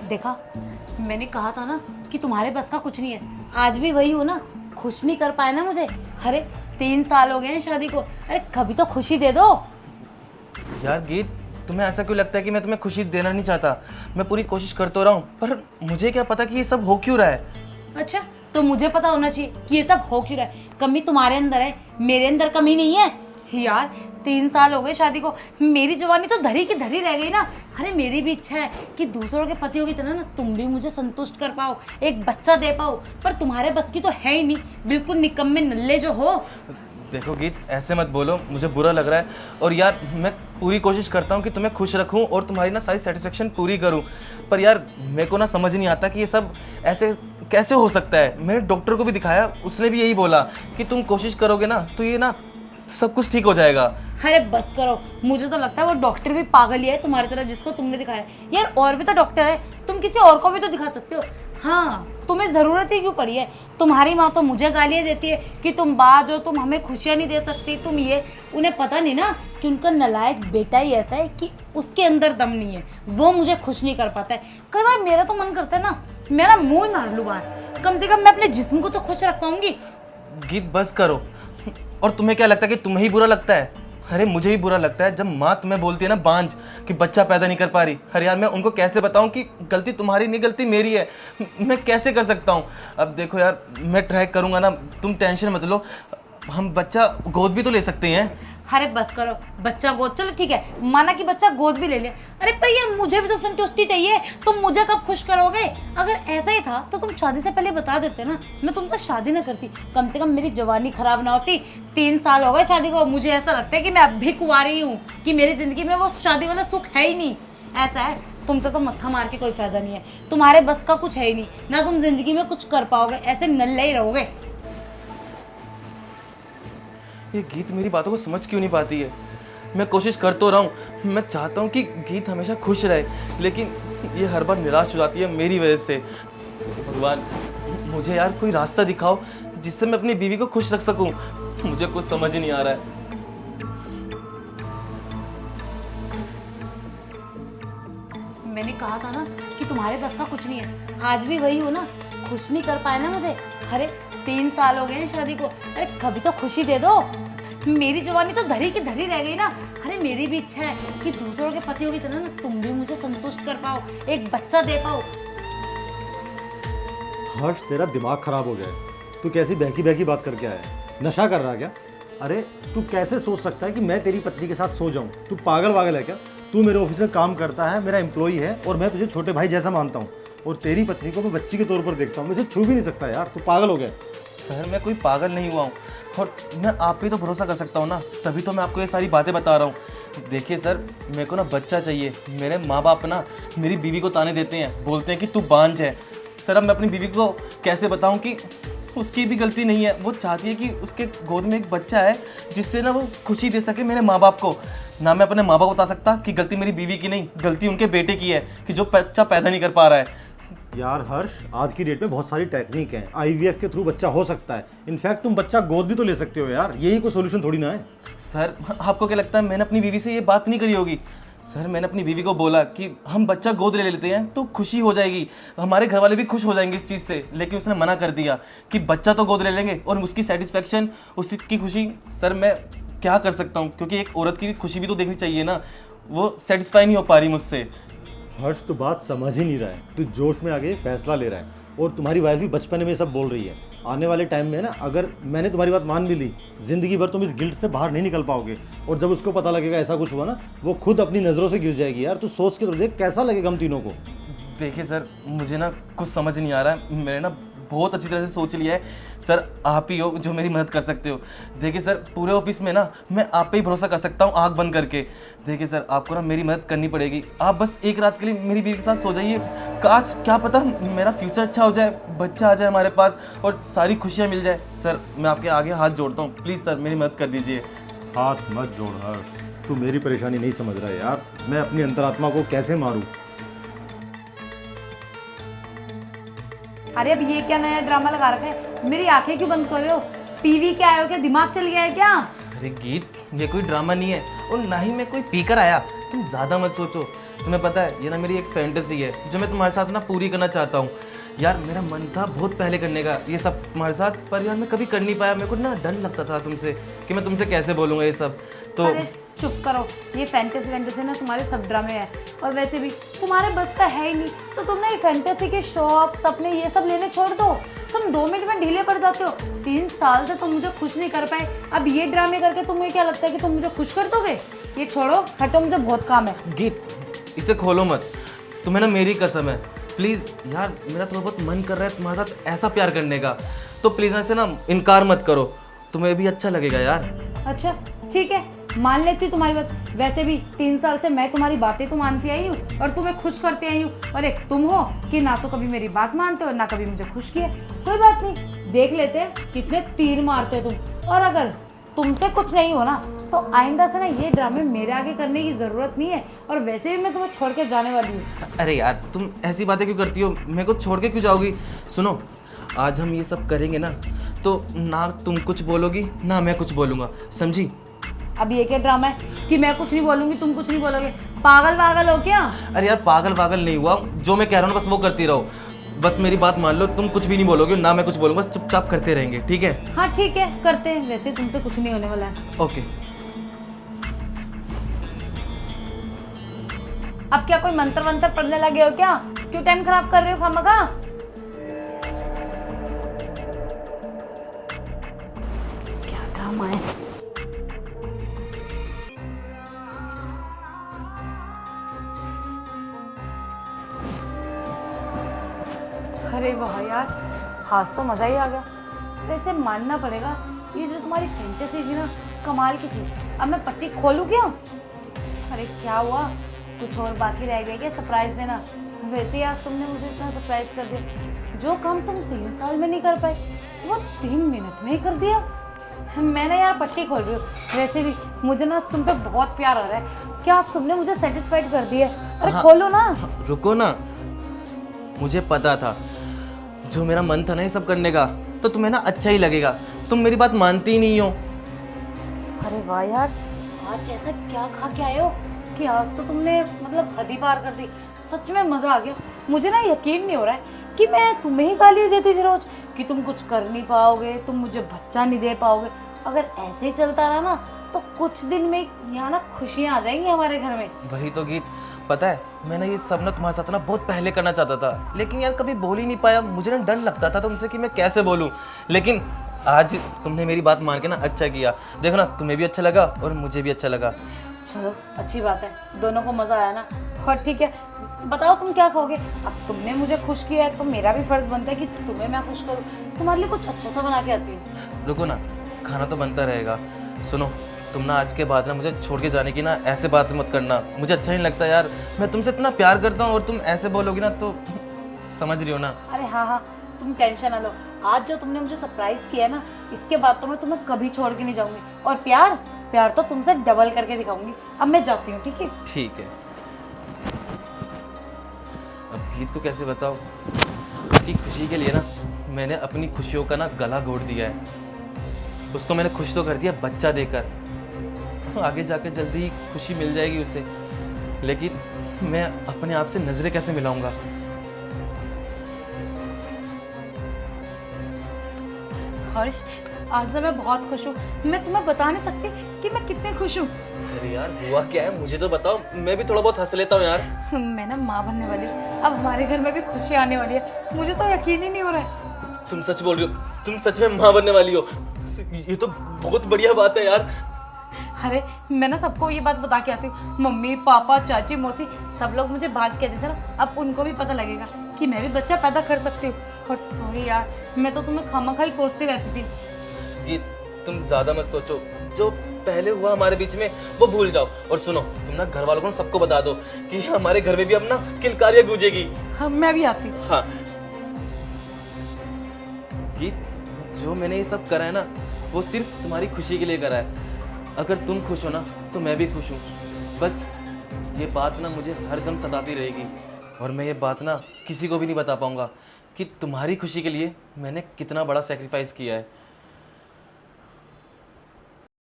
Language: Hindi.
देखा, मैंने कहा था ना कि तुम्हारे बस का कुछ नहीं है। आज भी वही हो ना, खुश नहीं कर पाए ना मुझे। अरे 3 साल हो गए हैं शादी को, अरे कभी तो खुशी दे दो। यार गीत, तुम्हें ऐसा क्यों लगता है कि मैं तुम्हें खुशी देना नहीं चाहता? मैं पूरी कोशिश कर तो रहा हूँ, पर मुझे क्या पता कि ये सब हो क्यों रहा है। अच्छा, तो मुझे पता होना चाहिए कि ये सब हो क्यों रहा है। कमी तुम्हारे अंदर है, मेरे अंदर कमी नहीं है। यार 3 साल हो गए शादी को, मेरी जवानी तो धरी की धरी रह गई ना। अरे मेरी भी इच्छा है कि दूसरों के पतियों की तरह ना तुम भी मुझे संतुष्ट कर पाओ, एक बच्चा दे पाओ, पर तुम्हारे बस की तो है ही नहीं। बिल्कुल निकम्मे नल्ले जो हो। देखो गीत, ऐसे मत बोलो, मुझे बुरा लग रहा है। और यार मैं पूरी कोशिश करता हूँ कि तुम्हें खुश रखूँ और तुम्हारी ना सारी सेटिस्फेक्शन पूरी करूँ, पर यार मेरे को ना समझ नहीं आता कि ये सब ऐसे कैसे हो सकता है। मैंने डॉक्टर को भी दिखाया, उसने भी यही बोला कि तुम कोशिश करोगे ना तो ये ना सब कुछ ठीक हो जाएगा। अरे बस करो, मुझे तो लगता है वो डॉक्टर भी पागल ही है तुम्हारी तरह, जिसको तुमने दिखाया। यार और भी तो डॉक्टर है, तुम किसी और को भी तो दिखा सकते हो। हाँ, तुम्हें ज़रूरत ही क्यों पड़ी है? तुम्हारी माँ तो मुझे गालियाँ देती है कि तुम बाज हो, तुम हमें खुशियाँ नहीं दे सकती, तुम ये। उन्हें पता नहीं ना कि उनका नालायक बेटा ही ऐसा है कि उसके अंदर दम नहीं है, वो मुझे खुश नहीं कर पाता है। कई बार मेरा तो मन करता है ना, मेरा मुँह ही मार लूँ बाहर, कम से कम मैं अपने जिस्म को तो खुश रख पाऊंगी। गीत बस करो। और तुम्हें क्या लगता है कि तुम्हें ही बुरा लगता है? अरे मुझे ही बुरा लगता है जब माँ तुम्हें बोलती है ना बांझ, कि बच्चा पैदा नहीं कर पा रही। अरे यार मैं उनको कैसे बताऊं कि गलती तुम्हारी नहीं, गलती मेरी है। मैं कैसे कर सकता हूँ? अब देखो यार, मैं ट्राई करूंगा ना, तुम टेंशन मत लो। हम बच्चा गोद भी तो ले सकते हैं। अरे बस करो, बच्चा गोद, चलो ठीक है, माना कि बच्चा गोद भी ले लिया। अरे पर यार मुझे भी तो संतुष्टि चाहिए, तुम मुझे कब खुश करोगे? अगर ऐसा ही था तो तुम शादी से पहले बता देते ना, मैं तुमसे शादी ना करती, कम से कम मेरी जवानी खराब ना होती। 3 साल हो गए शादी को, मुझे ऐसा लगता है कि मैं अब भी कुंवारी हूँ, कि मेरी जिंदगी में वो शादी वाला सुख है ही नहीं। ऐसा है, तुमसे तो मत्था मार के कोई फायदा नहीं है, तुम्हारे बस का कुछ है ही नहीं ना, तुम जिंदगी में कुछ कर पाओगे, ऐसे नल्ले ही रहोगे। ये गीत मेरी बातों को समझ क्यों नहीं पाती है? मैं कोशिश कर तो रहा हूँ, मैं चाहता हूँ कि गीत हमेशा खुश रहे, लेकिन ये हर बार निराश हो जाती है मेरी वजह से। भगवान, मुझे यार कोई रास्ता दिखाओ जिससे मैं अपनी बीवी को खुश रख सकूं। मुझे कुछ समझ ही नहीं आ रहा है। मैंने कहा था ना कि तुम्हारे बस का कुछ नहीं है। आज भी वही हो ना, खुश नहीं कर पाए ना मुझे। अरे 3 साल हो गए हैं शादी को, अरे कभी तो खुशी दे दो। मेरी जवानी तो धरी की धरी रह गई ना। अरे मेरी भी इच्छा है कि दूसरों के पतियों की तरह ना तुम भी मुझे संतुष्ट कर पाओ, एक बच्चा दे पाओ। हर्ष, तेरा दिमाग खराब हो गया है। तू कैसी बहकी बहकी बात करके आया है? नशा कर रहा है क्या? अरे तू कैसे सोच सकता है कि मैं तेरी पत्नी के साथ सो जाऊं? तू पागल वागल है क्या? तू मेरे ऑफिस में काम करता है, मेरा एम्प्लॉई है, और मैं तुझे छोटे भाई जैसा मानता हूँ, और तेरी पत्नी को मैं बच्ची के तौर पर देखता हूँ। मैं इसे छू भी नहीं सकता यार, तू पागल हो गया। सर मैं कोई पागल नहीं हुआ हूँ, और मैं आप पे तो भरोसा कर सकता हूँ ना, तभी तो मैं आपको ये सारी बातें बता रहा हूँ। देखिए सर, मेरे को ना बच्चा चाहिए। मेरे माँ बाप ना मेरी बीवी को ताने देते हैं, बोलते हैं कि तू बांझ है। सर अब मैं अपनी बीवी को कैसे बताऊँ कि उसकी भी गलती नहीं है? वो चाहती है कि उसके गोद में एक बच्चा है जिससे ना वो खुशी दे सके मेरे माँ बाप को। ना मैं अपने माँ बाप को बता सकता कि गलती मेरी बीवी की नहीं, गलती उनके बेटे की है कि जो बच्चा पैदा नहीं कर पा रहा है। यार हर्ष, आज की डेट में बहुत सारी टेक्निक है, आईवीएफ के थ्रू बच्चा हो सकता है। इनफैक्ट तुम बच्चा गोद भी तो ले सकते हो यार, यही कोई सोल्यूशन थोड़ी ना है। सर आपको क्या लगता है मैंने अपनी बीवी से ये बात नहीं करी होगी? सर मैंने अपनी बीवी को बोला कि हम बच्चा गोद ले लेते हैं तो खुशी हो जाएगी, हमारे घर वाले भी खुश हो जाएंगे इस चीज़ से, लेकिन उसने मना कर दिया कि बच्चा तो गोद ले लेंगे और उसकी सेटिस्फेक्शन, उसकी खुशी। सर मैं क्या कर सकता हूँ, क्योंकि एक औरत की खुशी भी तो देखनी चाहिए ना, वो सेटिस्फाई नहीं हो पा रही मुझसे। हर्ष, तो बात समझ ही नहीं रहा है, तू जोश में आगे फैसला ले रहा है, और तुम्हारी वाइफ भी बचपन में सब बोल रही है। आने वाले टाइम में ना, अगर मैंने तुम्हारी बात मान भी ली, जिंदगी भर तुम इस गिल्ट से बाहर नहीं निकल पाओगे, और जब उसको पता लगेगा ऐसा कुछ हुआ ना, वो खुद अपनी नज़रों से गिर जाएगी यार। तू सोच के तो देख कैसा लगेगा हम तीनों को। देखिए सर, मुझे ना कुछ समझ नहीं आ रहा है, मैंने ना बहुत अच्छी तरह से सोच लिया है। सर आप ही हो जो मेरी मदद कर सकते हो। देखिए सर, पूरे ऑफिस में ना मैं आप पे ही भरोसा कर सकता हूँ आँख बंद करके। देखिए सर, आपको ना मेरी मदद करनी पड़ेगी। आप बस एक रात के लिए मेरी बीवी के साथ सो जाइए। काश, क्या पता मेरा फ्यूचर अच्छा हो जाए, बच्चा आ जाए हमारे पास और सारी खुशियाँ मिल जाए। सर मैं आपके आगे हाथ जोड़ता हूँ, प्लीज़ सर मेरी मदद कर दीजिए। हाथ मत जोड़ हर्ष, तू मेरी परेशानी नहीं समझ रहा है यार। मैं अपनी अंतरात्मा को कैसे मारूं? अरे अब ये क्या नया ड्रामा लगा रखा है? मेरी आंखें क्यों बंद कर रहे हो? पीवी के आए हो क्या? दिमाग चल गया है क्या? अरे गीत, ये कोई ड्रामा नहीं है और ना ही मैं कोई पीकर आया, तुम ज़्यादा मत सोचो। तुम्हें पता है ये ना मेरी एक फैंटेसी है जो मैं तुम्हारे साथ ना पूरी करना चाहता हूँ। यार मेरा मन था बहुत पहले करने का ये सब तुम्हारे साथ, पर यार मैं कभी कर नहीं पाया। मेरे को ना डर लगता था तुमसे कि मैं तुमसे कैसे बोलूँगा ये सब। तो अरे चुप करो, ये फैंटेसी वैंटेसी ना तुम्हारे सब ड्रामे हैं, और वैसे भी तुम्हारे बस का है ही नहीं, तो तुम ना ये फैंटेसी के शौक सपने ये सब लेने छोड़ दो। तुम 2 मिनट में ढीले पड़ जाते हो। 3 साल से तुम मुझे खुश नहीं कर पाए, अब ये ड्रामे करके तुम्हें क्या लगता है कि तुम मुझे खुश कर दोगे? ये छोड़ो, हटो, मुझे बहुत काम है। गीत इसे खोलो मत, तुम्हें ना मेरी कसम है, प्लीज़ यार मेरा थोड़ा बहुत मन कर रहा है तुम्हारे साथ ऐसा प्यार करने का, तो प्लीज़ ऐसे ना इनकार मत करो, तुम्हें भी अच्छा लगेगा यार। अच्छा ठीक है, मान लेती हूँ तुम्हारी बात। वैसे भी 3 साल से मैं तुम्हारी बातें तो मानती आई हूँ और तुम्हें खुश करते आई हूँ, और एक तुम हो कि ना तो कभी मेरी बात मानते हो ना कभी मुझे खुश किया। कोई बात नहीं, देख लेते हैं कितने तीर मारते हो तुम। और अगर तुमसे कुछ नहीं हो ना तो आइंदा से ना ये ड्रामे मेरे आगे करने की ज़रूरत नहीं है, और वैसे भी मैं तुम्हें छोड़ के जाने वाली हूँ। अरे यार तुम ऐसी बातें क्यों करती हो, मेरे को छोड़ के क्यों जाओगी? सुनो, आज हम ये सब करेंगे ना तो ना तुम कुछ बोलोगी ना मैं कुछ बोलूँगा, समझी? अब ये क्या ड्रामा है कि मैं कुछ नहीं बोलूंगी तुम कुछ नहीं बोलोगे? पागल पागल हो क्या? अरे यार पागल पागल नहीं हुआ, जो मैं कह रहा हूँ बस वो करती रहो, बस मेरी बात मान लो, तुम कुछ भी नहीं बोलोगे ना मैं कुछ बोलूँगा, बस चुपचाप करते रहेंगे, ठीक है? हाँ ठीक है, करते हैं। वैसे तुमसे कुछ नहीं होने वाला है। ओके। अब क्या कोई मंत्र वंत्र पढ़ने लगे हो क्या? क्यों टाइम खराब कर रहे हो खामखा? क्या ड्रामा है? अरे वाह यार, आज तो मजा ही आ गया। वैसे मानना पड़ेगा, ये जो तुम्हारी फैंटेसी थी ना कमाल की थी। अब मैं पट्टी खोलूं क्या? अरे क्या हुआ, कुछ और बाकी रह गया क्या सरप्राइज देना? वैसे आज तुमने मुझे इतना सरप्राइज कर दिया, जो काम तुम 3 साल में नहीं कर पाए वो 3 मिनट में ही कर दिया। मैंने यार पट्टी खोल रही हूँ। वैसे भी मुझे ना तुम पे बहुत प्यार आ रहा है। क्या तुमने मुझे सेटिस्फाइड कर दिया? अरे हाँ, खोलो ना। रुको ना, मुझे पता था जो मेरा मन था ना ये सब करने का, तो तुम्हें ना अच्छा ही लगेगा, तुम मेरी बात मानती ही नहीं हो। अरे वाह यार, आज ऐसा क्या खा के आए हो कि आज तो तुमने मतलब हद ही पार कर दी। सच में मजा आ गया। मुझे ना यकीन नहीं हो रहा है कि मैं तुम्हें ही गाली देती थी रोज कि तुम कुछ कर नहीं पाओगे, तुम मुझे बच्चा नहीं दे पाओगे। अगर ऐसे ही चलता रहा ना तो कुछ दिन में यहाँ ना खुशियाँ आ जाएंगी हमारे घर में। वही तो गीत, पता है मैंने ये सब ना तुम्हारे साथ ना बहुत पहले करना चाहता था, लेकिन यार कभी बोल ही नहीं पाया। मुझे ना डर लगता था तुमसे कि मैं कैसे बोलूँ, लेकिन आज तुमने मेरी बात मान के ना अच्छा किया। देखो ना, तुम्हें भी अच्छा लगा और मुझे भी अच्छा लगा। चलो अच्छी बात है, दोनों को मजा आया ना। और ठीक है, बताओ तुम क्या खाओगे? अब तुमने मुझे खुश किया है तो मेरा भी फर्ज बनता है कि तुम्हें मैं खुश करूँ। तुम्हारे लिए कुछ अच्छा सा बना के आती हूँ। रुको ना, खाना तो बनता रहेगा। सुनो, तुम ना आज के बाद ना मुझे छोड़ के जाने की ना ऐसे बात मत करना, मुझे अच्छा नहीं लगता यार। मैं तुमसे इतना प्यार करता हूँ और तुम ऐसे बोलोगी ना तो समझ रही हो ना। अरे हाँ हाँ, तुम टेंशन ना लो। आज जो तुमने मुझे सरप्राइज किया ना, इसके बाद तो मैं तुम्हें कभी छोड़ के नहीं जाऊंगी, और प्यार प्यार तो तुमसे डबल करके दिखाऊंगी। अब मैं जाती हूँ, ठीक है? ठीक है। अब गीत को कैसे बताओ कि खुशी के लिए ना मैंने अपनी खुशियों का ना गला घोट दिया है। उसको मैंने खुश तो कर दिया बच्चा देकर, आगे जाकर जल्दी ही खुशी मिल जाएगी उसे, लेकिन मैं अपने आप से नजरें कैसे मिलाऊंगा? हर्ष, आज तो मैं बहुत खुश हूँ। मैं तुम्हें बता नहीं सकती कि मैं कितनी खुश हूँ। अरे यार हुआ क्या है, मुझे तो बताओ, मैं भी थोड़ा बहुत हंस लेता हूँ यार। मैं ना माँ बनने वाली हूँ। अब हमारे घर में भी खुशी आने वाली है। मुझे तो यकीन ही नहीं हो रहा है। तुम सच बोल रही हो? तुम सच में माँ बनने वाली हो? ये तो बहुत बढ़िया बात है यार। अरे मैं ना सबको ये बात बता के आती हूँ। मम्मी पापा चाची मौसी सब लोग मुझे बाज कहते थे ना, अब उनको भी पता लगेगा कि मैं भी बच्चा पैदा कर सकती हूँ। और सॉरी यार, मैं तो तुम्हें खामखा ही कोसती रहती थी। ये तुम ज्यादा मत सोचो, जो पहले हुआ हमारे बीच में वो भूल जाओ। और सुनो, तुम ना घर वालों को सबको बता दो कि हमारे घर में भी अब ना किलकारियां गूंजेगी। हाँ मैं भी आती हूँ। हाँ, ये जो मैंने ये सब करा है ना वो सिर्फ तुम्हारी खुशी के लिए करा है। अगर तुम खुश हो ना तो मैं भी खुश हूँ। बस ये बात ना मुझे हर दम सताती रहेगी, और मैं ये बात ना किसी को भी नहीं बता पाऊंगा कि तुम्हारी खुशी के लिए मैंने कितना बड़ा सेक्रीफाइस किया है।